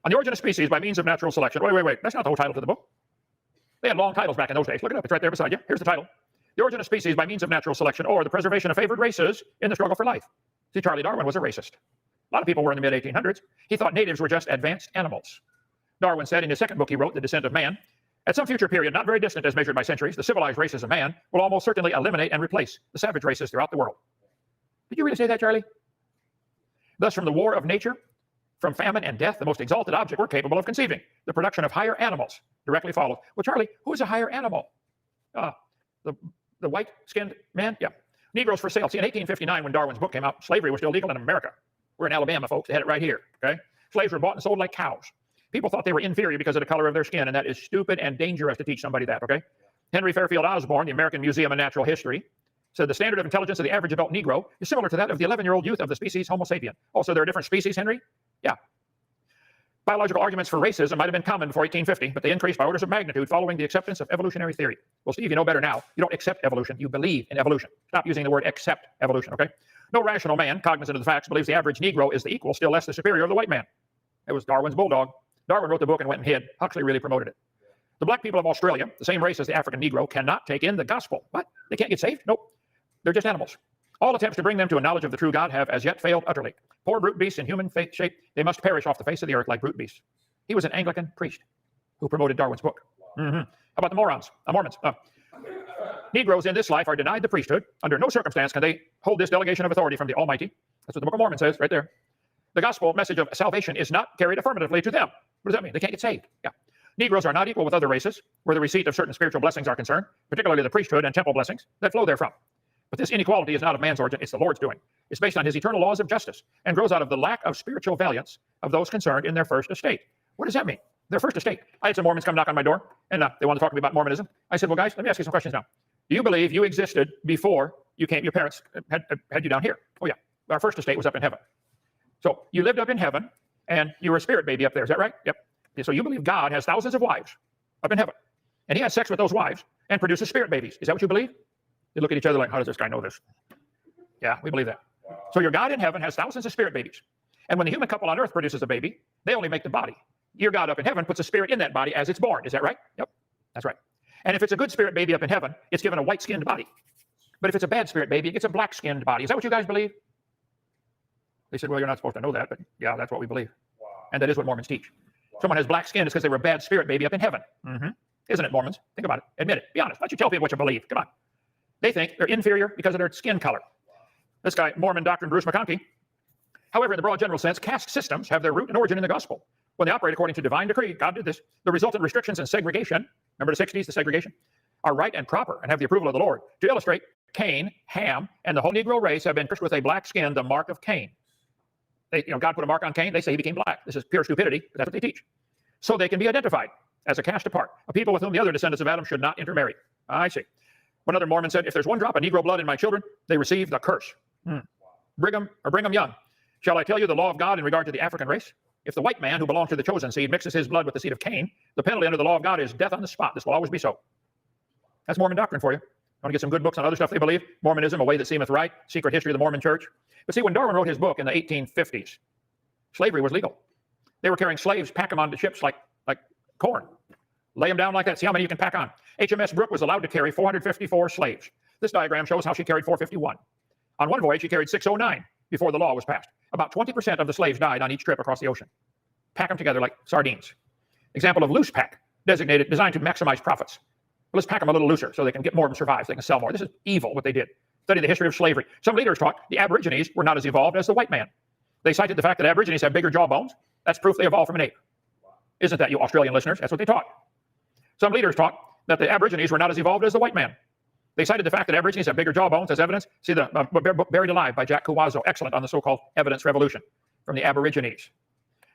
On the origin of species by means of natural selection. Wait. That's not the whole title to the book. They had long titles back in those days. Look it up. It's right there beside you. Here's the title. The origin of species by means of natural selection, or the preservation of favored races in the struggle for life. See, Charlie Darwin was a racist. A lot of people were in the mid-1800s. He thought natives were just advanced animals. Darwin said in his second book he wrote, The Descent of Man, at some future period, not very distant as measured by centuries, the civilized races of man will almost certainly eliminate and replace the savage races throughout the world. Did you really say that, Charlie? Thus, from the war of nature, from famine and death, the most exalted object we're capable of conceiving, the production of higher animals, directly follows. Well, Charlie, who is a higher animal? The white-skinned man? Yeah. Negroes for sale. See, in 1859, when Darwin's book came out, slavery was still legal in America. We're in Alabama, folks. They had it right here, okay? Slaves were bought and sold like cows. People thought they were inferior because of the color of their skin, and that is stupid and dangerous to teach somebody that, okay? Henry Fairfield Osborn, the American Museum of Natural History, said the standard of intelligence of the average adult Negro is similar to that of the 11-year-old youth of the species Homo sapien. Oh, so there are different species, Henry? Yeah. Biological arguments for racism might have been common before 1850, but they increased by orders of magnitude following the acceptance of evolutionary theory. Well, Steve, you know better now. You don't accept evolution. You believe in evolution. Stop using the word accept evolution, okay? No rational man, cognizant of the facts, believes the average Negro is the equal, still less the superior of the white man. It was Darwin's bulldog. Darwin wrote the book and went and hid. Huxley really promoted it. The black people of Australia, the same race as the African Negro, cannot take in the gospel. What? They can't get saved? Nope. They're just animals. All attempts to bring them to a knowledge of the true God have as yet failed utterly. Poor brute beasts in human shape, they must perish off the face of the earth like brute beasts. He was an Anglican priest who promoted Darwin's book. How about the Mormons? Negroes in this life are denied the priesthood. Under no circumstance can they hold this delegation of authority from the Almighty. That's what the Book of Mormon says right there. The gospel message of salvation is not carried affirmatively to them. What does that mean? They can't get saved. Yeah. Negroes are not equal with other races where the receipt of certain spiritual blessings are concerned, particularly the priesthood and temple blessings that flow therefrom. But this inequality is not of man's origin, it's the Lord's doing. It's based on his eternal laws of justice and grows out of the lack of spiritual valiance of those concerned in their first estate. What does that mean? Their first estate. I had some Mormons come knock on my door, and they wanted to talk to me about Mormonism. I said, well, guys, let me ask you some questions now. Do you believe you existed before you came, your parents had you down here? Oh, yeah. Our first estate was up in heaven. So you lived up in heaven, and you were a spirit baby up there. Is that right? Yep. So you believe God has thousands of wives up in heaven, and he has sex with those wives and produces spirit babies. Is that what you believe? They look at each other like, how does this guy know this? Yeah, we believe that. So your God in heaven has thousands of spirit babies. And when the human couple on earth produces a baby, they only make the body. Your God up in heaven puts a spirit in that body as it's born. Is that right? Yep, that's right. And if it's a good spirit baby up in heaven, it's given a white-skinned body. But if it's a bad spirit baby, it gets a black-skinned body. Is that what you guys believe? They said, well, you're not supposed to know that, but yeah, that's what we believe. Wow. And that is what Mormons teach. Wow. Someone has black skin, it's because they were a bad spirit baby up in heaven. Isn't it, Mormons? Think about it. Admit it. Be honest. Why don't you tell people what you believe? Come on. They think they're inferior because of their skin color. This guy, Mormon doctrine, Bruce McConkie. However, in the broad general sense, caste systems have their root and origin in the gospel. When they operate according to divine decree, God did this, the resultant restrictions and segregation, remember the 60s, the segregation, are right and proper and have the approval of the Lord. To illustrate, Cain, Ham, and the whole Negro race have been cursed with a black skin, the mark of Cain. God put a mark on Cain, they say he became black. This is pure stupidity, but that's what they teach. So they can be identified as a caste apart, a people with whom the other descendants of Adam should not intermarry. I see. One other Mormon said, if there's one drop of Negro blood in my children, they receive the curse. Brigham Young. Shall I tell you the law of God in regard to the African race? If the white man who belongs to the chosen seed mixes his blood with the seed of Cain, the penalty under the law of God is death on the spot. This will always be so. That's Mormon doctrine for you. Want to get some good books on other stuff they believe? Mormonism, A Way That Seemeth Right, Secret History of the Mormon Church. But see, when Darwin wrote his book in the 1850s, slavery was legal. They were carrying slaves, pack them onto ships like corn. Lay them down like that. See how many you can pack on. HMS Brooke was allowed to carry 454 slaves. This diagram shows how she carried 451. On one voyage, she carried 609 before the law was passed. About 20% of the slaves died on each trip across the ocean. Pack them together like sardines. Example of loose pack, designed to maximize profits. Well, let's pack them a little looser so they can get more and survive, so they can sell more. This is evil, what they did. Study the history of slavery. Some leaders taught the Aborigines were not as evolved as the white man. They cited the fact that Aborigines have bigger jawbones. That's proof they evolved from an ape. Isn't that, you Australian listeners? That's what they taught. Some leaders taught that the Aborigines were not as evolved as the white man. They cited the fact that Aborigines have bigger jawbones as evidence. See the book Buried Alive by Jack Kuwazo, excellent on the so-called evidence revolution from the Aborigines.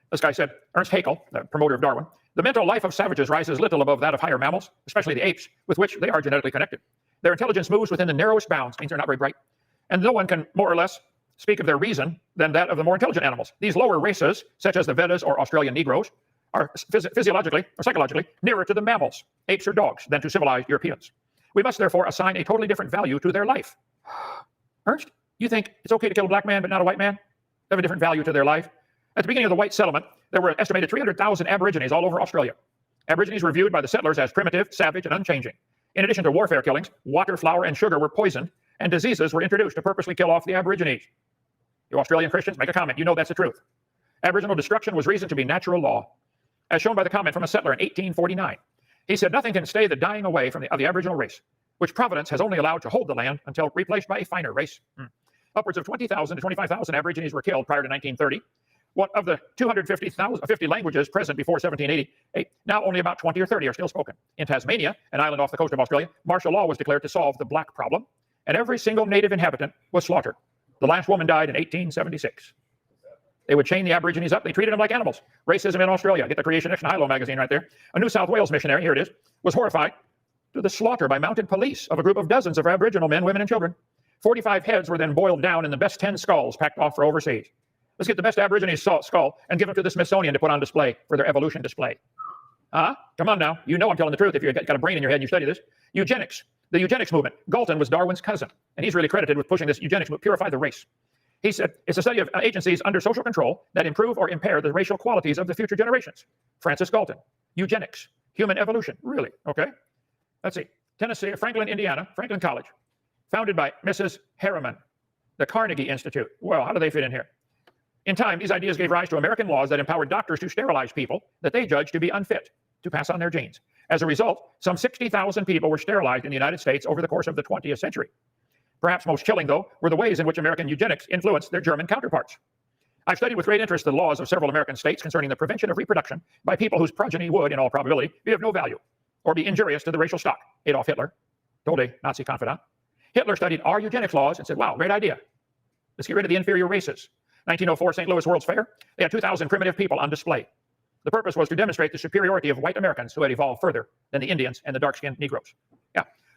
This guy said, Ernst Haeckel, the promoter of Darwin, the mental life of savages rises little above that of higher mammals, especially the apes, with which they are genetically connected. Their intelligence moves within the narrowest bounds, means they're not very bright, and no one can more or less speak of their reason than that of the more intelligent animals. These lower races, such as the Vedas or Australian Negroes, are physiologically or psychologically nearer to the mammals, apes or dogs, than to civilized Europeans. We must therefore assign a totally different value to their life. Ernst, you think it's okay to kill a black man but not a white man? They have a different value to their life? At the beginning of the white settlement, there were estimated 300,000 Aborigines all over Australia. Aborigines were viewed by the settlers as primitive, savage, and unchanging. In addition to warfare killings, water, flour, and sugar were poisoned, and diseases were introduced to purposely kill off the Aborigines. You Australian Christians, make a comment. You know that's the truth. Aboriginal destruction was reasoned to be natural law, as shown by the comment from a settler in 1849. He said, nothing can stay the dying away from the Aboriginal race, which Providence has only allowed to hold the land until replaced by a finer race. Upwards of 20,000 to 25,000 Aborigines were killed prior to 1930. What of the 250 languages present before 1780, now only about 20 or 30 are still spoken. In Tasmania, an island off the coast of Australia, martial law was declared to solve the black problem, and every single native inhabitant was slaughtered. The last woman died in 1876. They would chain the Aborigines up. They treated them like animals. Racism in Australia. Get the Creation X and Hilo magazine right there. A New South Wales missionary, here it is, was horrified to the slaughter by mounted police of a group of dozens of Aboriginal men, women, and children. 45 heads were then boiled down and the best 10 skulls packed off for overseas. Let's get the best Aborigine skull and give them to the Smithsonian to put on display for their evolution display. Come on now. You know I'm telling the truth if you've got a brain in your head and you study this. Eugenics. The eugenics movement. Galton was Darwin's cousin, and he's really credited with pushing this eugenics movement, purify the race. He said, it's a study of agencies under social control that improve or impair the racial qualities of the future generations. Francis Galton. Eugenics. Human evolution. Really? Okay. Let's see. Tennessee, Franklin, Indiana, Franklin College. Founded by Mrs. Harriman. The Carnegie Institute. Well, how do they fit in here? In time, these ideas gave rise to American laws that empowered doctors to sterilize people that they judged to be unfit to pass on their genes. As a result, some 60,000 people were sterilized in the United States over the course of the 20th century. Perhaps most chilling, though, were the ways in which American eugenics influenced their German counterparts. I've studied with great interest the laws of several American states concerning the prevention of reproduction by people whose progeny would, in all probability, be of no value or be injurious to the racial stock. Adolf Hitler told a Nazi confidant. Hitler studied our eugenics laws and said, wow, great idea. Let's get rid of the inferior races. 1904 St. Louis World's Fair, they had 2,000 primitive people on display. The purpose was to demonstrate the superiority of white Americans who had evolved further than the Indians and the dark-skinned Negroes.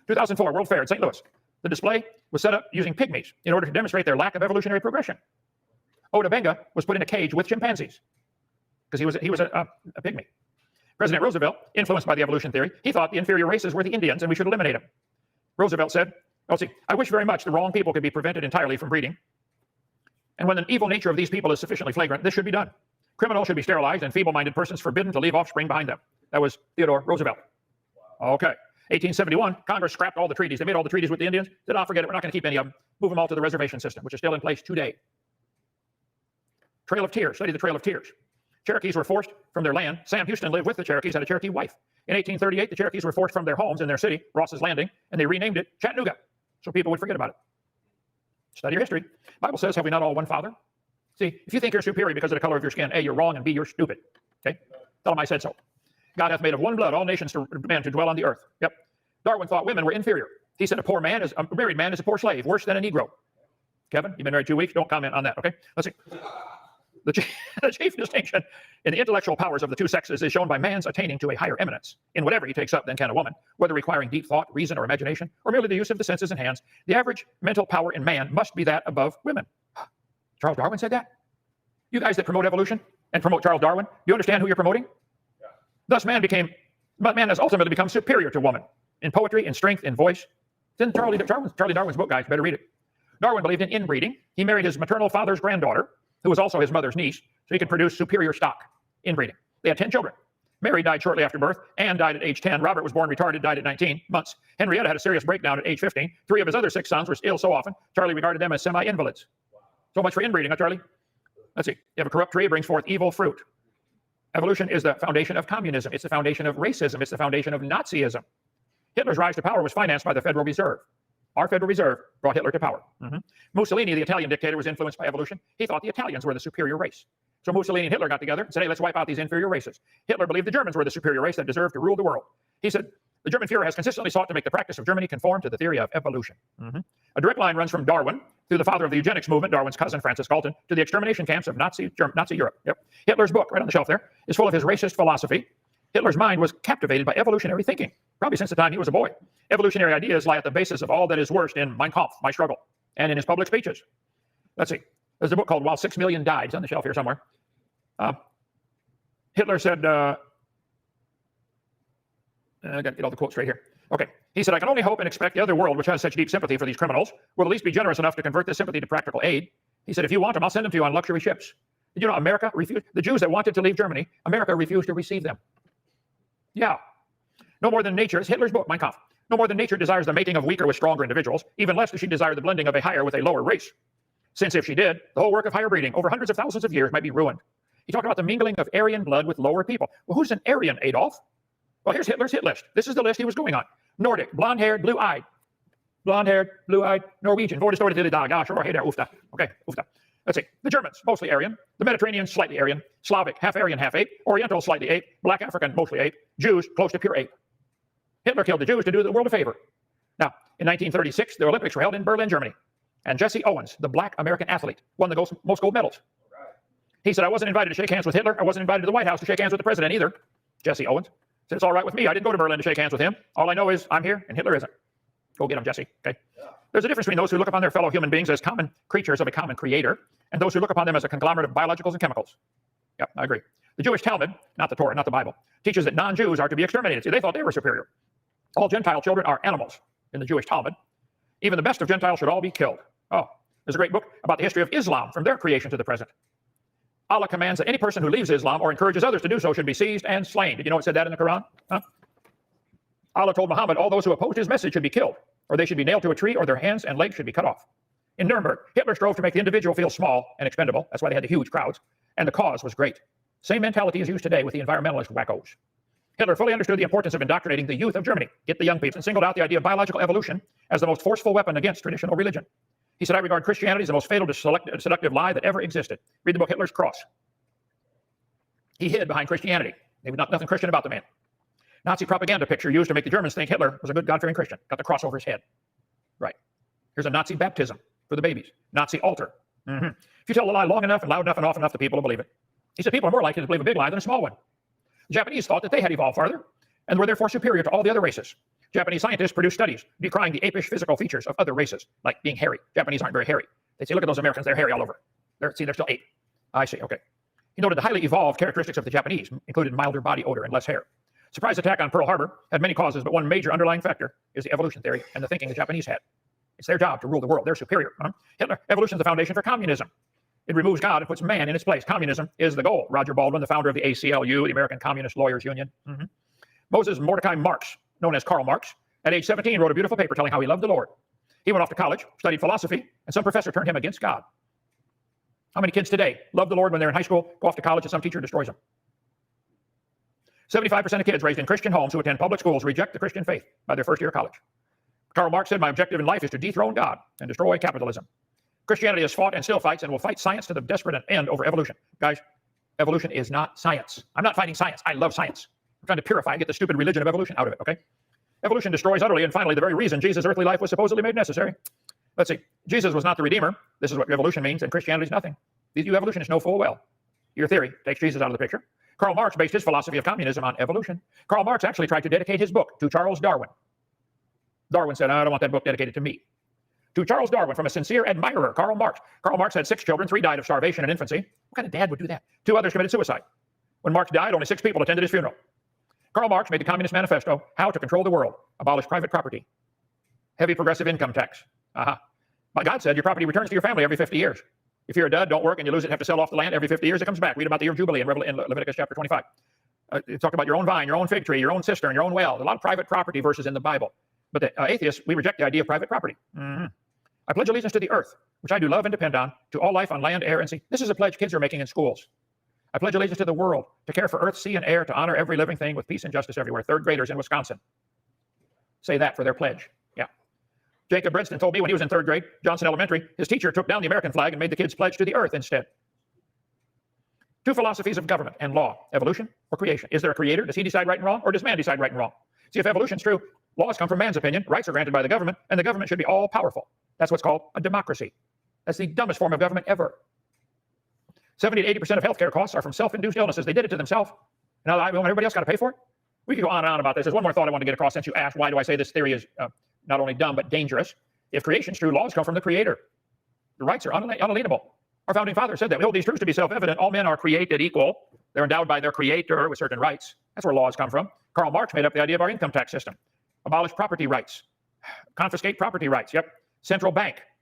2004 World Fair in St. Louis. The display was set up using pygmies in order to demonstrate their lack of evolutionary progression. Oda Benga was put in a cage with chimpanzees because he was a pygmy. President Roosevelt, influenced by the evolution theory, he thought the inferior races were the Indians and we should eliminate them. Roosevelt said, I wish very much the wrong people could be prevented entirely from breeding. And when the evil nature of these people is sufficiently flagrant, this should be done. Criminals should be sterilized and feeble-minded persons forbidden to leave offspring behind them. That was Theodore Roosevelt. Okay. 1871, Congress scrapped all the treaties. They made all the treaties with the Indians. Said, forget it. We're not going to keep any of them. Move them all to the reservation system, which is still in place today. Trail of Tears. Study the Trail of Tears. Cherokees were forced from their land. Sam Houston lived with the Cherokees, had a Cherokee wife. In 1838, the Cherokees were forced from their homes in their city, Ross's Landing, and they renamed it Chattanooga so people would forget about it. Study your history. The Bible says, have we not all one Father? See, if you think you're superior because of the color of your skin, A, you're wrong, and B, you're stupid. Okay? Tell them I said so. God hath made of one blood all nations to men to dwell on the earth. Yep. Darwin thought women were inferior. He said a married man is a poor slave, worse than a Negro. Kevin, you've been married 2 weeks. Don't comment on that, okay? Let's see. The chief distinction in the intellectual powers of the two sexes is shown by man's attaining to a higher eminence in whatever he takes up than can a woman, whether requiring deep thought, reason, or imagination, or merely the use of the senses and hands. The average mental power in man must be that above women. Charles Darwin said that? You guys that promote evolution and promote Charles Darwin, do you understand who you're promoting? Yeah. Thus, man has ultimately become superior to woman in poetry, in strength, in voice. It's in Charlie Darwin's book, guys. Better read it. Darwin believed in inbreeding. He married his maternal father's granddaughter, who was also his mother's niece, so he could produce superior stock, inbreeding. They had 10 children. Mary died shortly after birth. Anne died at age 10. Robert was born retarded, died at 19 months. Henrietta had a serious breakdown at age 15. 3 of his other 6 sons were ill so often, Charlie regarded them as semi-invalids. So much for inbreeding, huh, Charlie? Let's see. You have a corrupt tree, it brings forth evil fruit. Evolution is the foundation of communism. It's the foundation of racism. It's the foundation of Nazism. Hitler's rise to power was financed by the Federal Reserve. Our Federal Reserve brought Hitler to power. Mussolini, the Italian dictator, was influenced by evolution. He thought the Italians were the superior race. So Mussolini and Hitler got together and said, hey, let's wipe out these inferior races. Hitler believed the Germans were the superior race that deserved to rule the world. He said, the German Führer has consistently sought to make the practice of Germany conform to the theory of evolution. A direct line runs from Darwin through the father of the eugenics movement, Darwin's cousin, Francis Galton, to the extermination camps of Nazi Europe. Yep. Hitler's book, right on the shelf there, is full of his racist philosophy. Hitler's mind was captivated by evolutionary thinking, probably since the time he was a boy. Evolutionary ideas lie at the basis of all that is worst in Mein Kampf, My Struggle, and in his public speeches. Let's see. There's a book called While 6 Million Died. It's on the shelf here somewhere. Hitler said, I got to get all the quotes right here. Okay. He said, I can only hope and expect the other world, which has such deep sympathy for these criminals, will at least be generous enough to convert this sympathy to practical aid. He said, if you want them, I'll send them to you on luxury ships. Did you know America refused? The Jews that wanted to leave Germany, America refused to receive them. Yeah. No more than nature, it's Hitler's book, Mein Kampf. No more than nature desires the mating of weaker with stronger individuals, even less does she desire the blending of a higher with a lower race. Since if she did, the whole work of higher breeding over hundreds of thousands of years might be ruined. He talked about the mingling of Aryan blood with lower people. Well, who's an Aryan, Adolf? Well, here's Hitler's hit list. This is the list he was going on. Nordic, blonde-haired, blue-eyed. Blonde-haired, blue-eyed, Norwegian. Okay, ufta. Let's see. The Germans, mostly Aryan. The Mediterranean, slightly Aryan. Slavic, half Aryan, half ape. Oriental, slightly ape. Black African, mostly ape. Jews, close to pure ape. Hitler killed the Jews to do the world a favor. Now, in 1936, the Olympics were held in Berlin, Germany. And Jesse Owens, the black American athlete, won the most gold medals. He said, I wasn't invited to shake hands with Hitler. I wasn't invited to the White House to shake hands with the president either. Jesse Owens said, it's all right with me. I didn't go to Berlin to shake hands with him. All I know is I'm here and Hitler isn't. Go get him, Jesse. Okay. There's a difference between those who look upon their fellow human beings as common creatures of a common creator and those who look upon them as a conglomerate of biologicals and chemicals. Yep, I agree. The Jewish Talmud, not the Torah, not the Bible, teaches that non-Jews are to be exterminated. See, they thought they were superior. All Gentile children are animals in the Jewish Talmud. Even the best of Gentiles should all be killed. Oh, there's a great book about the history of Islam from their creation to the present. Allah commands that any person who leaves Islam or encourages others to do so should be seized and slain. Did you know it said that in the Quran? Huh? Allah told Muhammad all those who opposed his message should be killed, or they should be nailed to a tree, or their hands and legs should be cut off. In Nuremberg, Hitler strove to make the individual feel small and expendable. That's why they had the huge crowds. And the cause was great. Same mentality is used today with the environmentalist wackos. Hitler fully understood the importance of indoctrinating the youth of Germany, get the young people, and singled out the idea of biological evolution as the most forceful weapon against traditional religion. He said, I regard Christianity as the most fatal to seductive lie that ever existed. Read the book Hitler's Cross. He hid behind Christianity. There was nothing Christian about the man. Nazi propaganda picture used to make the Germans think Hitler was a good God-fearing Christian. Got the cross over his head. Right. Here's a Nazi baptism for the babies. Nazi altar. If you tell a lie long enough and loud enough and often enough, the people will believe it. He said people are more likely to believe a big lie than a small one. The Japanese thought that they had evolved farther and were therefore superior to all the other races. Japanese scientists produced studies decrying the apish physical features of other races, like being hairy. Japanese aren't very hairy. They say, look at those Americans, they're hairy all over. They're still ape. I see, okay. He noted the highly evolved characteristics of the Japanese, included milder body odor and less hair. Surprise attack on Pearl Harbor had many causes, but one major underlying factor is the evolution theory and the thinking the Japanese had. It's their job to rule the world. They're superior. Evolution is the foundation for communism. It removes God and puts man in its place. Communism is the goal. Roger Baldwin, the founder of the ACLU, the American Communist Lawyers Union. Moses Mordecai Marx, known as Karl Marx, at age 17 wrote a beautiful paper telling how he loved the Lord. He went off to college, studied philosophy, and some professor turned him against God. How many kids today love the Lord when they're in high school, go off to college, and some teacher destroys them? 75% of kids raised in Christian homes who attend public schools reject the Christian faith by their first year of college. Karl Marx said, my objective in life is to dethrone God and destroy capitalism. Christianity has fought and still fights and will fight science to the desperate end over evolution. Guys, evolution is not science. I'm not fighting science. I love science. I'm trying to purify and get the stupid religion of evolution out of it, okay? Evolution destroys utterly, and finally, the very reason Jesus' earthly life was supposedly made necessary. Let's see. Jesus was not the Redeemer. This is what evolution means, and Christianity is nothing. These you evolutionists know full well. Your theory takes Jesus out of the picture. Karl Marx based his philosophy of communism on evolution. Karl Marx actually tried to dedicate his book to Charles Darwin. Darwin said, I don't want that book dedicated to me. To Charles Darwin, from a sincere admirer, Karl Marx. Karl Marx had 6 children, 3 died of starvation in infancy. What kind of dad would do that? 2 others committed suicide. When Marx died, only 6 people attended his funeral. Karl Marx made the Communist Manifesto, how to control the world, abolish private property, heavy progressive income tax. But God said your property returns to your family every 50 years. If you're a dud, don't work, and you lose it and have to sell off the land every 50 years, it comes back. Read about the year of Jubilee in Leviticus chapter 25. It talked about your own vine, your own fig tree, your own cistern, your own well. A lot of private property verses in the Bible. But the atheists, we reject the idea of private property. I pledge allegiance to the earth, which I do love and depend on, to all life on land, air, and sea. This is a pledge kids are making in schools. I pledge allegiance to the world, to care for earth, sea, and air, to honor every living thing with peace and justice everywhere. 3rd graders in Wisconsin say that for their pledge. Yeah. Jacob Bredston told me when he was in 3rd grade, Johnson Elementary, his teacher took down the American flag and made the kids pledge to the earth instead. 2 philosophies of government and law, evolution or creation. Is there a creator? Does he decide right and wrong, or does man decide right and wrong? See, if evolution's true, laws come from man's opinion, rights are granted by the government, and the government should be all-powerful. That's what's called a democracy. That's the dumbest form of government ever. 70 to 80% of healthcare costs are from self-induced illnesses. They did it to themselves. Now, everybody else got to pay for it? We could go on and on about this. There's one more thought I want to get across since you asked, why do I say this theory is not only dumb, but dangerous? If creation's true, laws come from the creator. The rights are unalienable. Our founding fathers said that. We hold these truths to be self-evident. All men are created equal. They're endowed by their creator with certain rights. That's where laws come from. Karl Marx made up the idea of our income tax system. Abolish property rights. Confiscate property rights. Yep. Central bank.